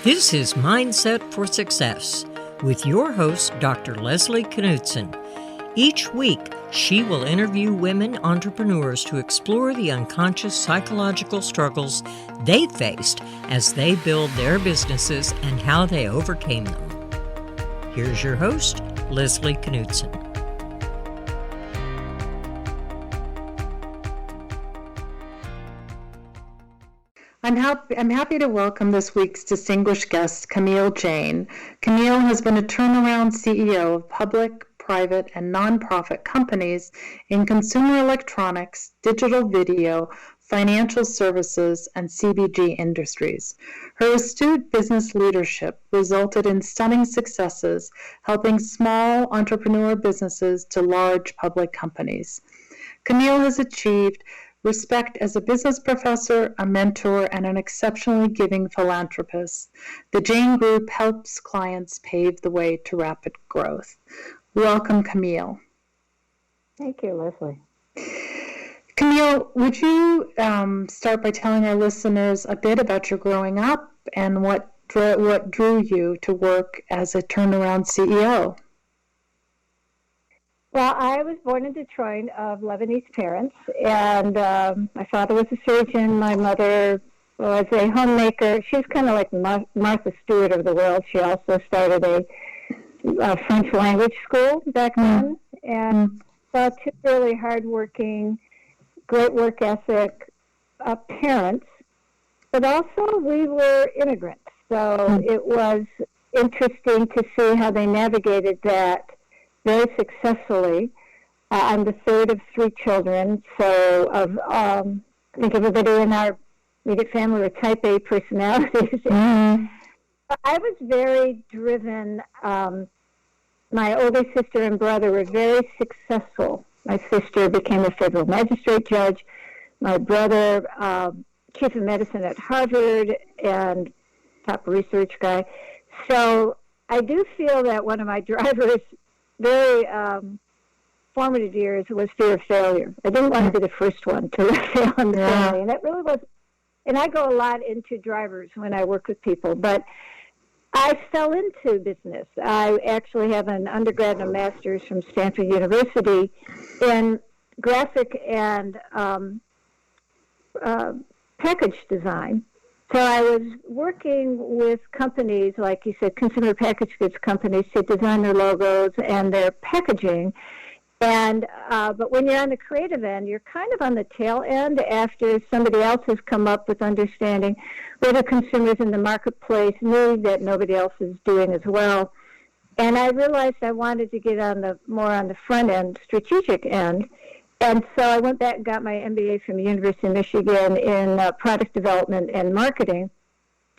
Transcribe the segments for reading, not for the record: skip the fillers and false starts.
This is Mindset for Success with your host, Dr. Leslie Knutson. Each week, she will interview women entrepreneurs to explore the unconscious psychological struggles they faced as they build their businesses and how they overcame them. Here's your host, Leslie Knutson. I'm happy to welcome this week's distinguished guest, Camille Jayne. Camille has been a turnaround CEO of public, private, and nonprofit companies in consumer electronics, digital video, financial services, and CPG industries. Her astute business leadership resulted in stunning successes, helping small entrepreneur businesses to large public companies. Camille has achieved respect as a business professor, a mentor, and an exceptionally giving philanthropist. The Jayne Group helps clients pave the way to rapid growth. Welcome, Camille. Thank you, Leslie. Camille, would you start by telling our listeners a bit about your growing up and what drew you to work as a turnaround CEO? Well, I was born in Detroit of Lebanese parents, and my father was a surgeon. My mother was a homemaker. She was kind of like Martha Stewart of the world. She also started a French language school back then, and saw two really hardworking, great work ethic parents, but also we were immigrants. So it was interesting to see how they navigated that very successfully. I'm the third of three children, so I think everybody in our immediate family were type A personalities. I was very driven. My older sister and brother were very successful. My sister became a federal magistrate judge. My brother, chief of medicine at Harvard and top research guy. So I do feel that one of my drivers very formative years was fear of failure. I didn't want to be the first one to fail in the family. And that really was, and I go a lot into drivers when I work with people, but I fell into business. I actually have an undergrad and a master's from Stanford University in graphic and package design. So I was working with companies, like you said, consumer packaged goods companies, to design their logos and their packaging. And but when you're on the creative end, you're kind of on the tail end after somebody else has come up with understanding what the consumers in the marketplace need that nobody else is doing as well. And I realized I wanted to get more on the front end, strategic end. And so I went back and got my MBA from the University of Michigan in product development and marketing,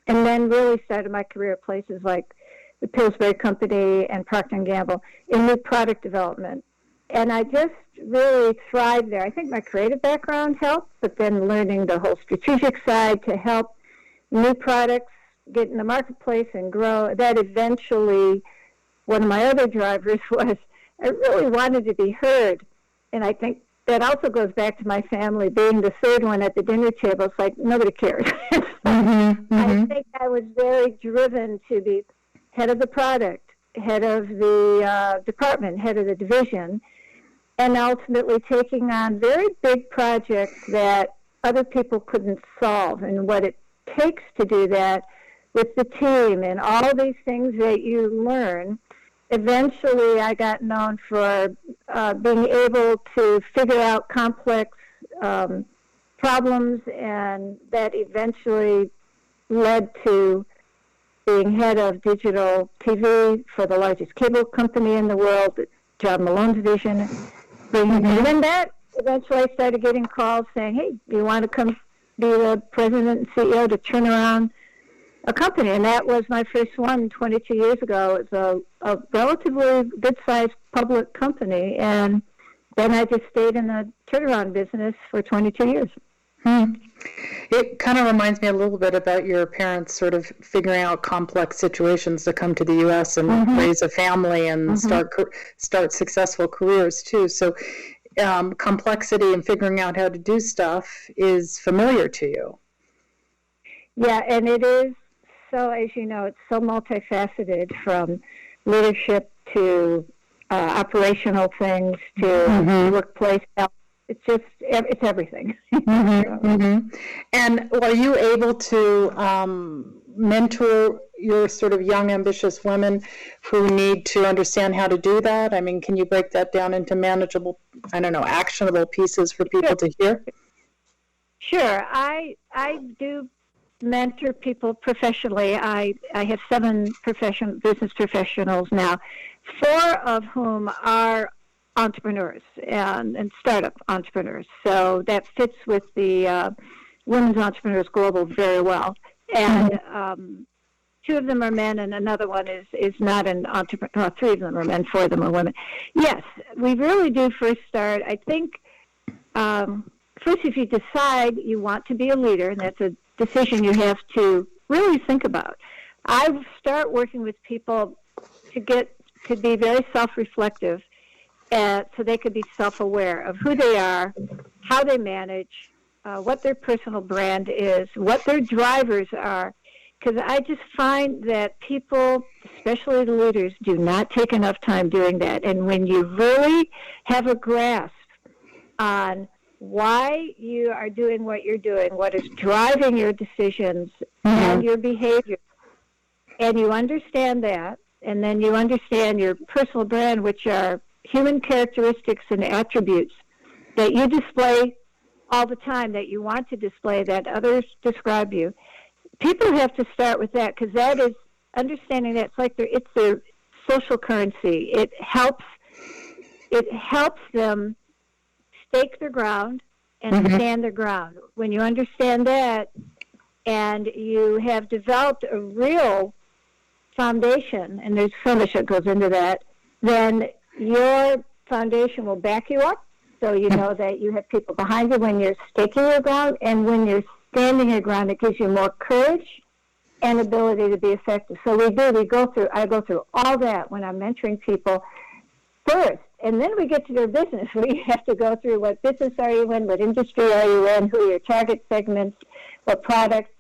and then really started my career at places like the Pillsbury Company and Procter & Gamble in new product development. And I just really thrived there. I think my creative background helped, but then learning the whole strategic side to help new products get in the marketplace and grow. That eventually, one of my other drivers was I really wanted to be heard. And I think that also goes back to my family being the third one at the dinner table. It's like nobody cares. I think I was very driven to be head of the product, head of the department, head of the division, and ultimately taking on very big projects that other people couldn't solve, and what it takes to do that with the team and all these things that you learn. Eventually, I got known for being able to figure out complex problems, and that eventually led to being head of digital TV for the largest cable company in the world, John Malone's vision. And then that eventually I started getting calls saying, hey, do you want to come be the president and CEO to turn around a company? And that was my first one 22 years ago. It was a relatively good-sized public company, and then I just stayed in the turnaround business for 22 years. It kind of reminds me a little bit about your parents sort of figuring out complex situations to come to the U.S. and raise a family and start successful careers too. So complexity and figuring out how to do stuff is familiar to you. Yeah, and it is so, as you know, it's so multifaceted, from leadership to operational things to workplace health. It's everything. And are you able to mentor your sort of young, ambitious women who need to understand how to do that? I mean, can you break that down into manageable, actionable pieces for people to hear? Sure. I do mentor people professionally. I have 7 business professionals now, 4 of whom are entrepreneurs and startup entrepreneurs. So that fits with the Women's Entrepreneurs Global very well. And 2 of them are men, and another one is not an entrepreneur. 3 of them are men, 4 of them are women. Yes, we really do first start. I think first, if you decide you want to be a leader, and that's a decision you have to really think about. I start working with people to be very self-reflective, so they could be self-aware of who they are, how they manage, what their personal brand is, what their drivers are. Because I just find that people, especially the leaders, do not take enough time doing that. And when you really have a grasp on why you are doing what you're doing, what is driving your decisions and your behavior, and you understand that, and then you understand your personal brand, which are human characteristics and attributes that you display all the time, that you want to display, that others describe you. People have to start with that, because that is understanding that it's their social currency. It helps them stake their ground and stand their ground. When you understand that, and you have developed a real foundation, and there's so much that goes into that, then your foundation will back you up, so you know that you have people behind you when you're staking your ground, and when you're standing your ground, it gives you more courage and ability to be effective. So I go through all that when I'm mentoring people first, and then we get to their business. We have to go through what business are you in, what industry are you in, who are your target segments, what products,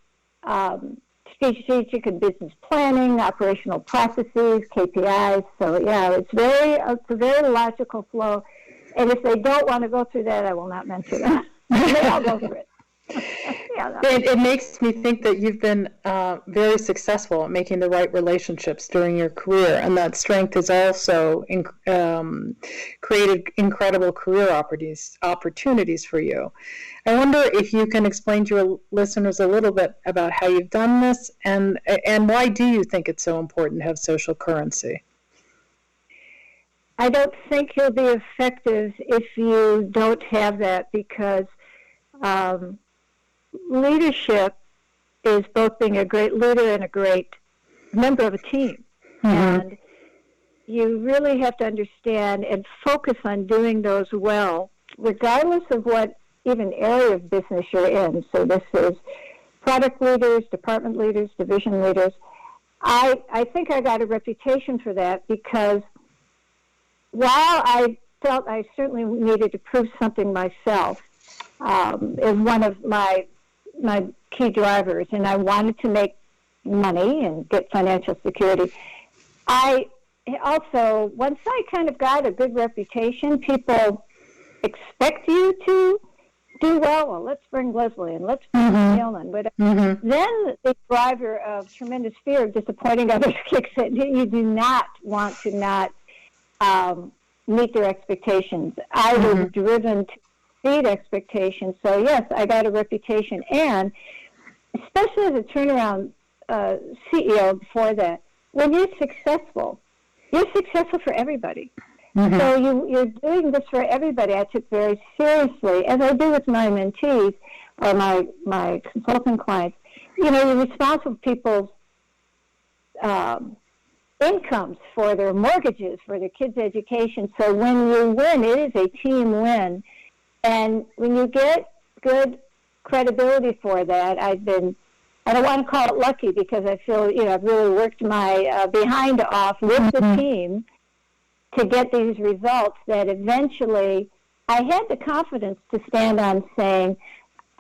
strategic and business planning, operational processes, KPIs. So yeah, it's a very logical flow. And if they don't want to go through that, I will not mentor them. They all go through it. It makes me think that you've been very successful at making the right relationships during your career, and that strength has also created incredible career opportunities for you. I wonder if you can explain to your listeners a little bit about how you've done this, and why do you think it's so important to have social currency? I don't think you'll be effective if you don't have that, because leadership is both being a great leader and a great member of a team. And you really have to understand and focus on doing those well, regardless of what even area of business you're in. So this is product leaders, department leaders, division leaders. I think I got a reputation for that, because while I felt I certainly needed to prove something myself, is one of my key drivers, and I wanted to make money and get financial security. I also, once I kind of got a good reputation, people expect you to do well. Well, let's bring Leslie and let's bring Camille and whatever. Then the driver of tremendous fear of disappointing others kicks in. You do not want to not meet their expectations. I was driven to exceed expectations. So yes, I got a reputation, and especially as a turnaround CEO before that, when you're successful for everybody. So you're doing this for everybody. I took very seriously, as I do with my mentees or my consulting clients. You know, you're responsible for people's incomes, for their mortgages, for their kids' education. So when you win, it is a team win. And when you get good credibility for that, I don't want to call it lucky, because I feel, I've really worked my behind off with the team to get these results, that eventually I had the confidence to stand on saying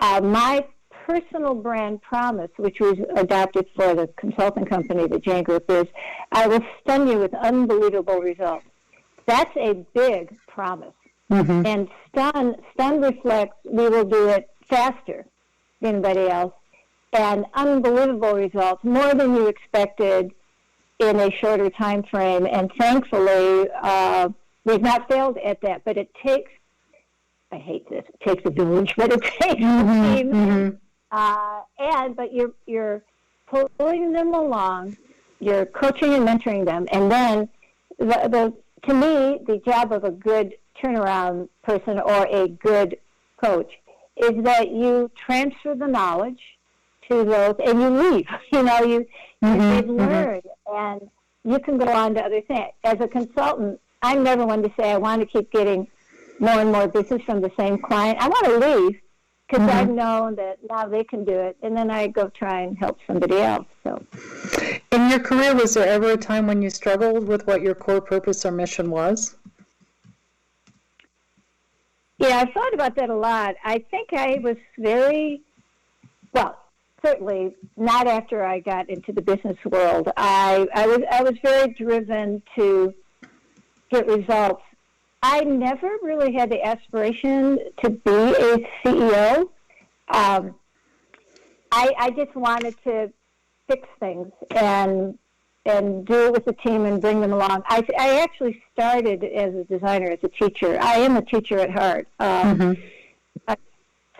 my personal brand promise, which was adopted for the consulting company that Jayne Group is, I will stun you with unbelievable results. That's a big promise. Mm-hmm. And stun reflects we will do it faster than anybody else, and unbelievable results, more than you expected in a shorter time frame. And thankfully, we've not failed at that. But it takes, I hate this, it takes a village, but it takes a team. Mm-hmm. But you're pulling them along, you're coaching and mentoring them, and then to me, the job of a good turnaround person or a good coach is that you transfer the knowledge to those and you leave. They've learned, and you can go on to other things. As a consultant, I'm never one to say I want to keep getting more and more business from the same client. I want to leave because I've known that now they can do it, and then I go try and help somebody else. So, in your career, was there ever a time when you struggled with what your core purpose or mission was? Yeah, I've thought about that a lot. I think I was certainly not after I got into the business world. I was very driven to get results. I never really had the aspiration to be a CEO. I just wanted to fix things and do it with the team and bring them along. I actually started as a designer, as a teacher. I am a teacher at heart.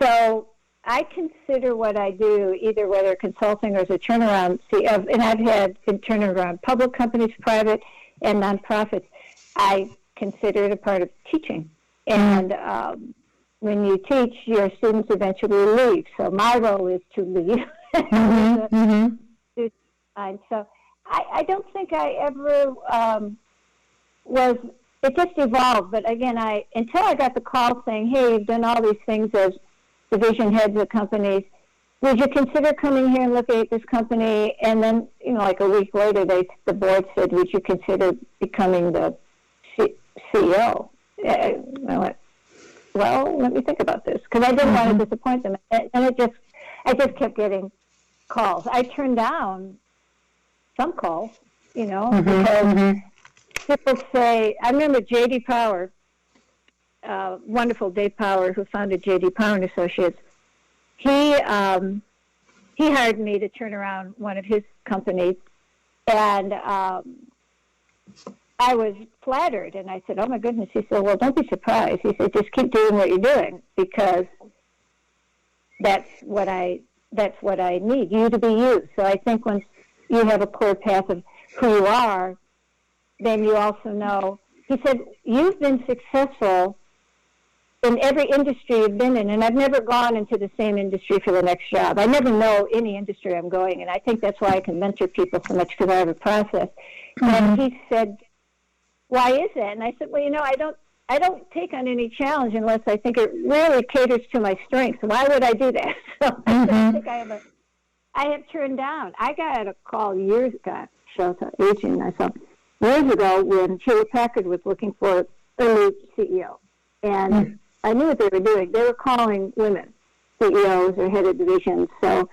So I consider what I do, either whether consulting or as a turnaround, and I've had in turnaround public companies, private, and nonprofits. I consider it a part of teaching. And when you teach, your students eventually leave. So my role is to leave. And so I don't think I ever it just evolved. But again, until I got the call saying, hey, you've done all these things as division heads of companies, would you consider coming here and looking at this company? And then, like a week later, the board said, would you consider becoming the CEO? I went, well, let me think about this, because I didn't want to disappoint them. And I just kept getting calls. I turned down some calls, because people say, I remember J.D. Power, wonderful Dave Power, who founded J.D. Power and Associates. He hired me to turn around one of his companies, and I was flattered, and I said, oh my goodness. He said, well, don't be surprised. He said, just keep doing what you're doing, because that's what I need, you to be you. So I think once you have a clear path of who you are, then you also know. He said, you've been successful in every industry you've been in, and I've never gone into the same industry for the next job. I never know any industry I'm going in. I think that's why I can mentor people so much, because I have a process. And he said, why is that? And I said, well, I don't take on any challenge unless I think it really caters to my strengths. Why would I do that? So I think I have turned down. I got a call years ago, aging myself, years ago when Hewlett Packard was looking for a new CEO. And I knew what they were doing. They were calling women CEOs or head of divisions. So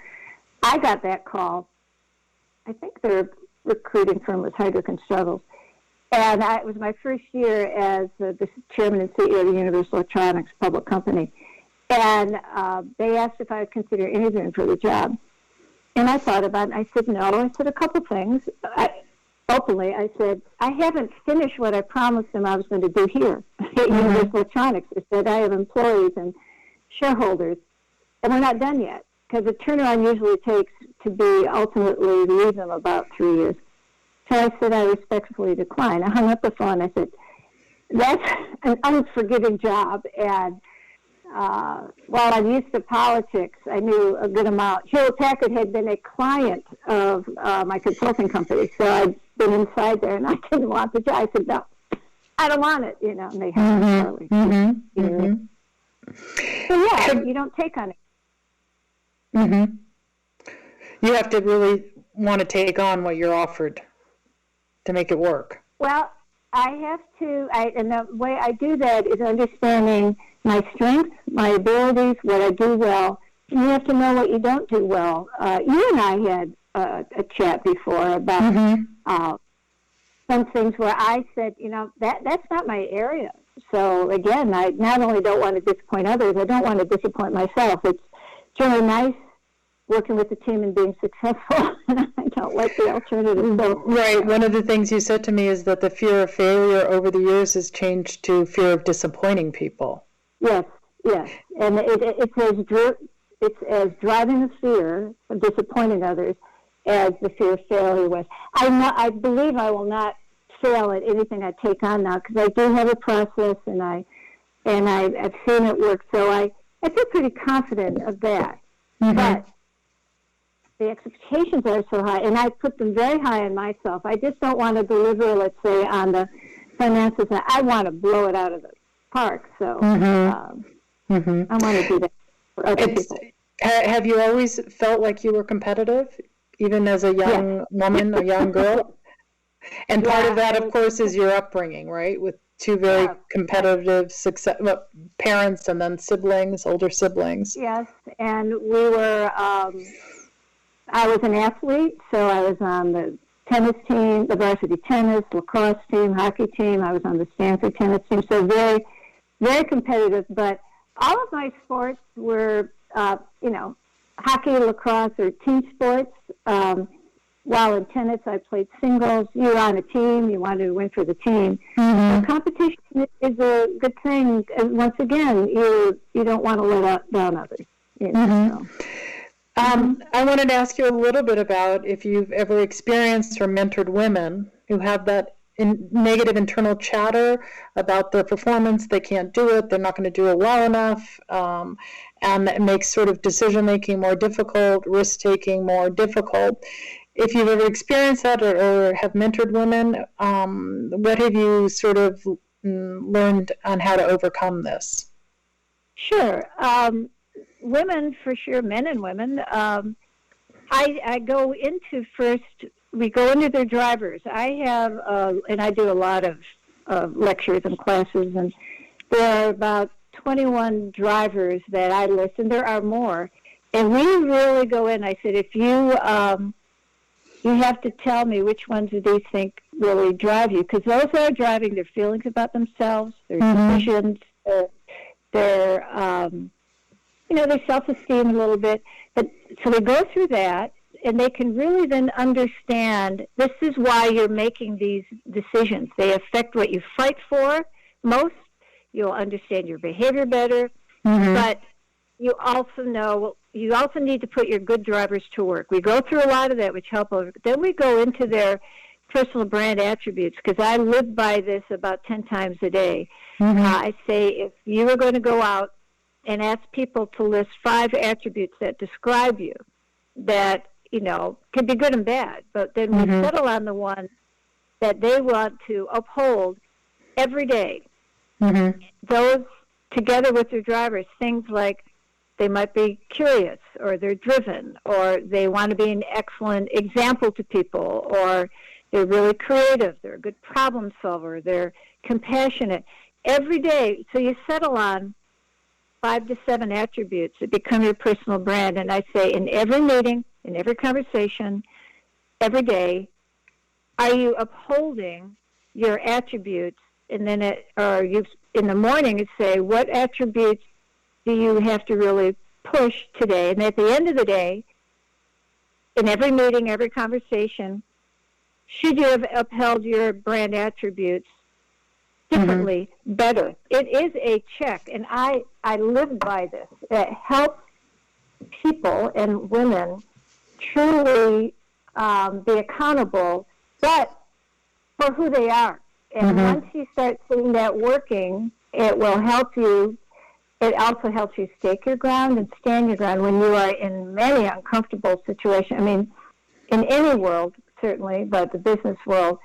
I got that call. I think their recruiting firm was Heidrick & Struggles. And it was my first year as the chairman and CEO of the Universal Electronics public company. And they asked if I would consider interviewing for the job. And I thought about it, and I said no. I said a couple things. Openly, I said, I haven't finished what I promised them I was going to do here at Universal Electronics. I said, I have employees and shareholders, and we're not done yet, because the turnaround usually takes to be ultimately leave them about 3 years. So I said, I respectfully decline. I hung up the phone. I said, that's an unforgiving job, and while I'm used to politics, I knew a good amount. Hewlett Packard had been a client of my consulting company, so I'd been inside there, and I didn't want the job. I said, no, I don't want it, and they had it. So, yeah, you don't take on it. You have to really want to take on what you're offered to make it work. Well, I have to, and the way I do that is understanding my strengths, my abilities, what I do well, You have to know what you don't do well. You and I had a chat before about some things where I said, that's not my area. So again, I not only don't want to disappoint others, I don't want to disappoint myself. It's really nice working with the team and being successful, and I don't like the alternative. So, right. One of the things you said to me is that the fear of failure over the years has changed to fear of disappointing people. Yes, and it's as driving the fear of disappointing others as the fear of failure was. I believe I will not fail at anything I take on now because I do have a process, and I've seen it work. So I feel pretty confident of that. But the expectations are so high, and I put them very high on myself. I just don't want to deliver, let's say, on the finances. I want to blow it out of the park. So I want to do that for other people. Have you always felt like you were competitive, even as a young woman, a young girl? And part of that, of course, is your upbringing, right? With two very competitive parents and then siblings, older siblings. Yes, and we were, I was an athlete, so I was on the tennis team, the varsity tennis, lacrosse team, hockey team. I was on the Stanford tennis team, so very, very competitive. But all of my sports were, hockey, lacrosse, or team sports. While in tennis, I played singles. You're on a team. You want to win for the team. So competition is a good thing. And once again, you don't want to let down others. So. I wanted to ask you a little bit about if you've ever experienced or mentored women who have that negative internal chatter about their performance. They can't do it. They're not going to do it well enough. And it makes sort of decision-making more difficult, risk-taking more difficult. If you've ever experienced that or have mentored women, what have you sort of learned on how to overcome this? Sure. Women, for sure, men and women. I go into we go into their drivers. I have, and I do a lot of lectures and classes, and there are about 21 drivers that I list, and there are more. And we really go in. I said, if you have to tell me which ones of these think really drive you, because those are driving their feelings about themselves, their decisions, their self-esteem a little bit. But so they go through that, and they can really then understand this is why you're making these decisions. They affect what you fight for most. You'll understand your behavior better, but you also need to put your good drivers to work. We go through a lot of that, which help over. Then we go into their personal brand attributes, because I live by this about 10 times a day. I say, if you were going to go out and ask people to list 5 attributes that describe you, that, could be good and bad, but then we settle on the one that they want to uphold every day. Those, together with their drivers, things like they might be curious, or they're driven, or they want to be an excellent example to people, or they're really creative, they're a good problem solver, they're compassionate. Every day, so you settle on 5 to 7 attributes that become your personal brand. And I say, in every meeting, in every conversation, every day, are you upholding your attributes? And then in the morning, you say, what attributes do you have to really push today? And at the end of the day, in every meeting, every conversation, should you have upheld your brand attributes differently, better? It is a check, and I live by this. It helps people and women truly be accountable, but for who they are. And once you start seeing that working, it will help you. It also helps you stake your ground and stand your ground when you are in many uncomfortable situations. I mean, in any world, certainly, but the business world,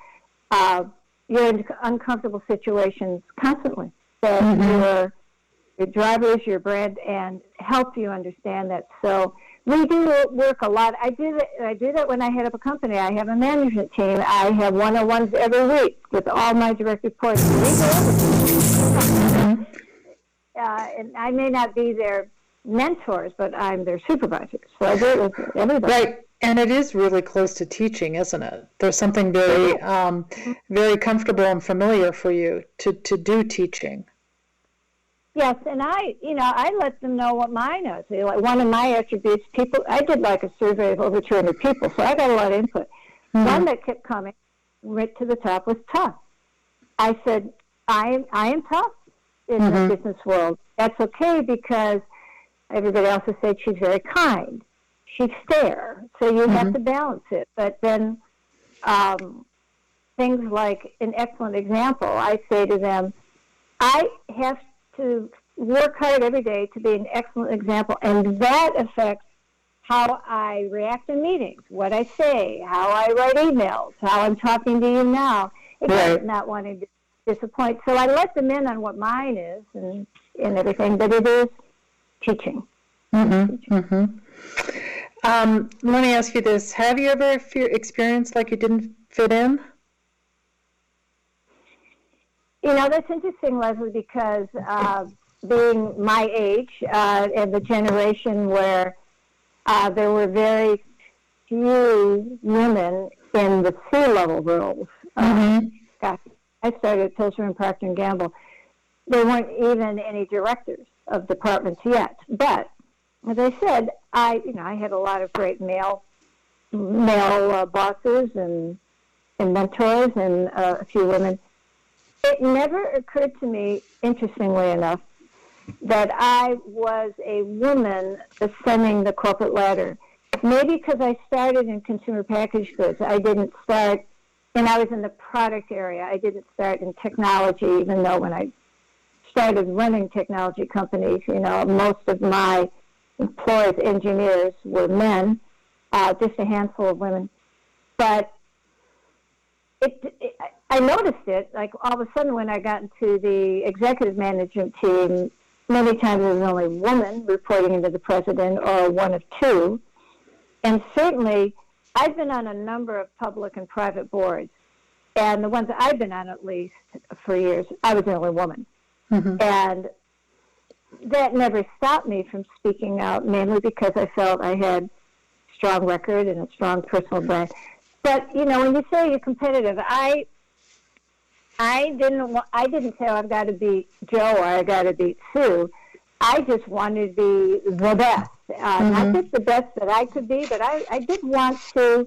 you're in uncomfortable situations constantly. So your drivers, your brand, and help you understand that. So we do work a lot. I do that when I head up a company. I have a management team. I have one-on-ones every week with all my direct reports. And I may not be there mentors, but I'm their supervisor. So I do it with everybody. Right. And it is really close to teaching, isn't it? There's something very, very comfortable and familiar for you to do teaching. Yes, and I let them know what mine is. Like one of my attributes, I did like a survey of over 200 people, so I got a lot of input. One that kept coming right to the top was tough. I said, I am tough in the business world. That's okay because everybody else has said she's very kind. She's fair, so you have to balance it. But then things like an excellent example, I say to them, I have to work hard every day to be an excellent example, and that affects how I react in meetings, what I say, how I write emails, how I'm talking to you now. Again, not wanting to disappoint. So I let them in on what mine is and everything, but it is teaching. Let me ask you this. Have you ever experienced like you didn't fit in? That's interesting, Leslie, because being my age and the generation where there were very few women in the C-level roles. Gosh, I started at Pilcher and Procter & Gamble. There weren't even any directors of departments yet. But, as I said, I had a lot of great male bosses and mentors and a few women. It never occurred to me, interestingly enough, that I was a woman ascending the corporate ladder. Maybe because I started in consumer packaged goods. I didn't start, and I was in the product area. I didn't start in technology, even though when I started running technology companies, most of my employees, engineers, were men, just a handful of women. But I noticed it, like all of a sudden when I got into the executive management team, many times there was only a woman reporting into the president or one of two. And certainly, I've been on a number of public and private boards. And the ones that I've been on, at least for years, I was the only woman. And that never stopped me from speaking out, mainly because I felt I had a strong record and a strong personal brand. But, when you say you're competitive, I didn't say I've got to beat Joe or I've got to beat Sue. I just wanted to be the best. Not just the best that I could be, but I did want to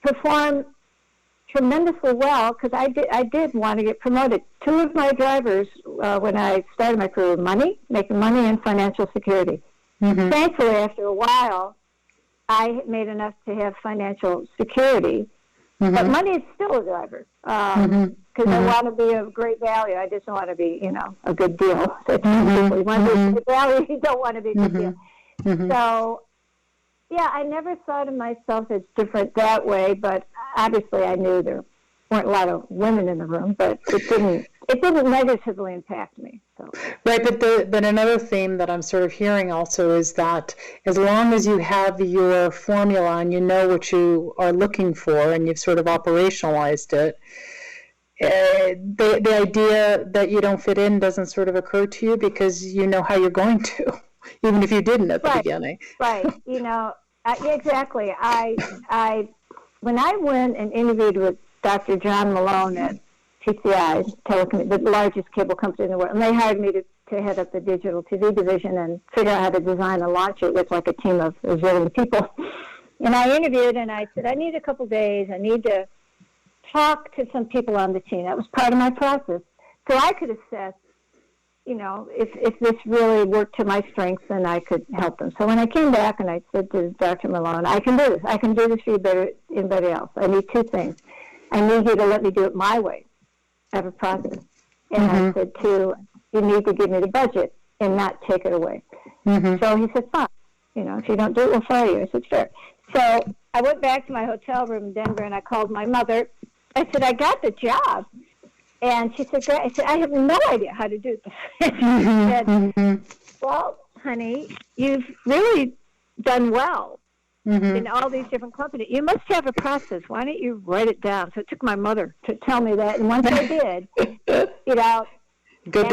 perform tremendously well because I did want to get promoted. Two of my drivers when I started my career were making money and financial security. Thankfully, after a while, I made enough to have financial security. But money is still a driver because I want to be of great value. I just don't want to be, a good deal. So you want to be of good value, you don't want to be a good deal. So, yeah, I never thought of myself as different that way, but obviously I knew there weren't a lot of women in the room, but it didn't negatively impact me. So. Right, but another theme that I'm sort of hearing also is that as long as you have your formula and you know what you are looking for and you've sort of operationalized it, the idea that you don't fit in doesn't sort of occur to you because you know how you're going to, even if you didn't at the beginning. Right, exactly. I when I went and interviewed with Dr. John Malone at TCI, the largest cable company in the world, and they hired me to head up the digital TV division and figure out how to design and launch it with like a team of a zillion people. And I interviewed and I said, I need a couple days. I need to talk to some people on the team. That was part of my process. So I could assess, if this really worked to my strengths, then I could help them. So when I came back and I said to Dr. Malone, I can do this. I can do this for you better than anybody else. I need two things. I need you to let me do it my way. I have a process. And I said, two, you need to give me the budget and not take it away. So he said, fine. If you don't do it, we'll fire you. I said, sure. So I went back to my hotel room in Denver and I called my mother. I said, I got the job. And she said, great. I said, I have no idea how to do this. She said, well, honey, you've really done well in all these different companies. You must have a process. Why don't you write it down? So it took my mother to tell me that. And once I did, good to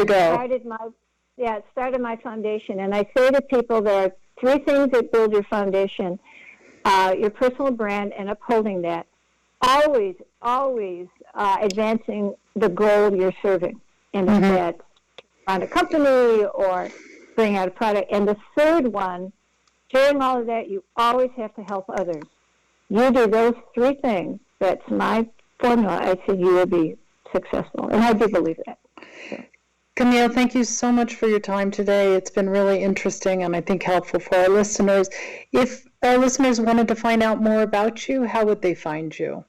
go. it started my foundation. And I say to people, there are 3 things that build your foundation: your personal brand and upholding that. Always advancing the goal you're serving. And if that's run a company or bring out a product. And the third one, during all of that, you always have to help others. You do those 3 things. That's my formula. I said you will be successful. And I do believe that. So. Camille, thank you so much for your time today. It's been really interesting and I think helpful for our listeners. If our listeners wanted to find out more about you, how would they find you?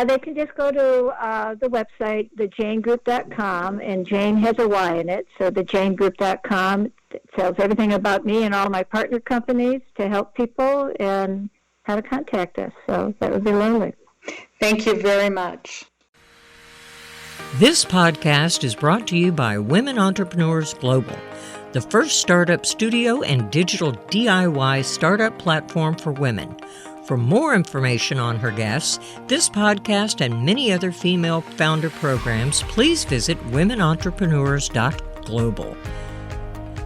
They can just go to the website, thejaynegroup.com, and Jayne has a Y in it, so thejaynegroup.com tells everything about me and all my partner companies to help people and how to contact us. So that would be lovely. Thank you very much. This podcast is brought to you by Women Entrepreneurs Global, the first startup studio and digital DIY startup platform for women. For more information on her guests, this podcast, and many other female founder programs, please visit womenentrepreneurs.global.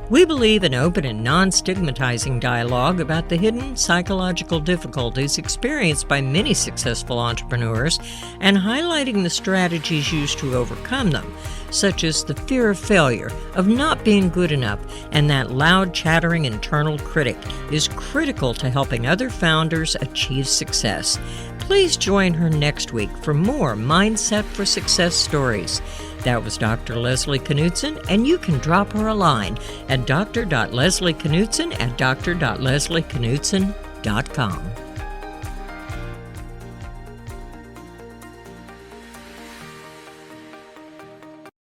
We believe in open and non-stigmatizing dialogue about the hidden psychological difficulties experienced by many successful entrepreneurs and highlighting the strategies used to overcome them, such as the fear of failure, of not being good enough, and that loud, chattering internal critic is critical to helping other founders achieve success. Please join her next week for more Mindset for Success stories. That was Dr. Leslie Knutson, and you can drop her a line at dr.leslieKnutson@dr.leslieKnutson.com.